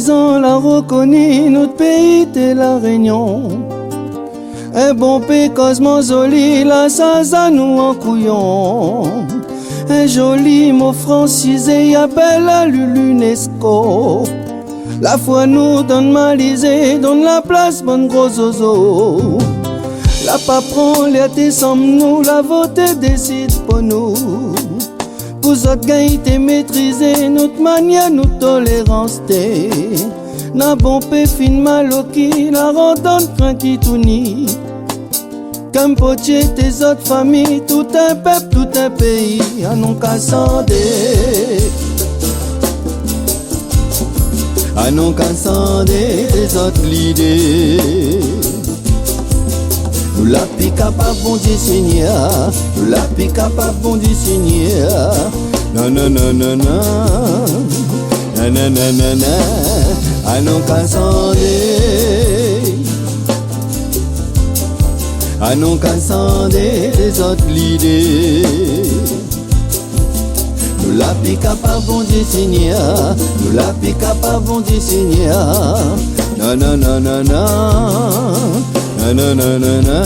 paysan la reconnu, notre pays de la Réunion. Un bon pays cosmosoli, la saza nous en couillon. Un joli mot francisé, appelle à l'UNESCO. La foi nous donne malisé, donne la place, bonne gros zozo. La pas prend les somme nous, la vote décide pour nous. Pour autres gagne t'es maîtrisé, notre manière, notre tolérance t'es. Na bon pe fin maloki, la rondonne tranquille tout ni. Comme potier tes autres familles, tout un peuple, tout un pays, à non cassandé. À non cassandé, tes autres l'idée. Nous la pique pas bon Dieu Seigneur, nous la pique pas bon Dieu Seigneur. Non, non, non, non, non, non, non, non, non, non. À non cassandé. À non cassandé, les autres l'idée. Nous la pique pas bon Dieu Seigneur, nous la pique pas bon Dieu Seigneur. Non, non, non, non, non, non, non, non, non, non.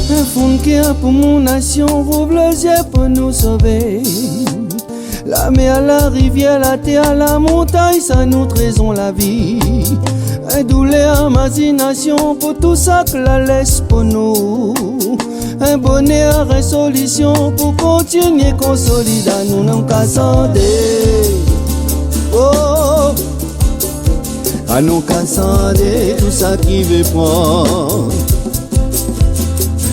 Un fond qui a pour mon nation, rouvre les yeux pour nous sauver. La mer, la rivière, la terre, la montagne, ça nous trésons la vie. Un douleur, imagination pour tout ça que la laisse pour nous. Un bonheur, une solution pour continuer consolider nous n'en cassandé. Oh, à nous cassandé, tout ça qui veut prendre.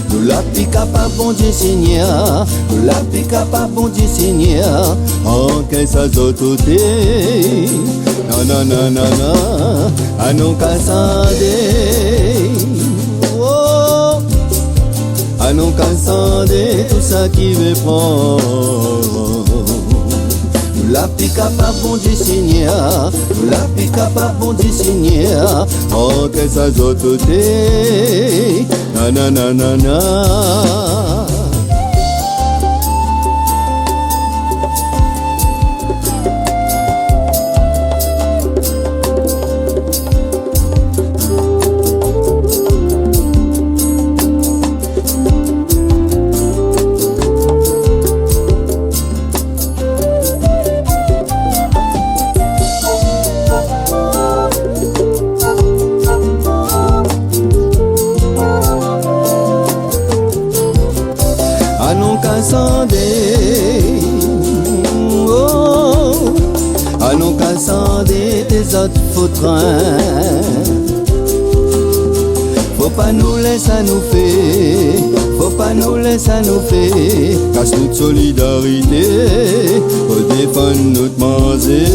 Nous la pique pas bon Dieu Seigneur, nous la pique pas bon Dieu Seigneur. En qu'est-ce autorité? Non, non, non, non, non, à nous cassandé. Oh, à nous cassandé, tout ça qui veut prendre. Nous la pique pas bon Dieu Seigneur, nous la pique pas bon Dieu Seigneur. Oh, qu'est-ce autorité? Non, non, non, non, non. À non cassandé, oh, à non cassandé, tes autres foutrins. Faut pas nous laisser à nous faire, faut pas nous laisser à nous faire. Casse notre solidarité, faut défendre notre manger.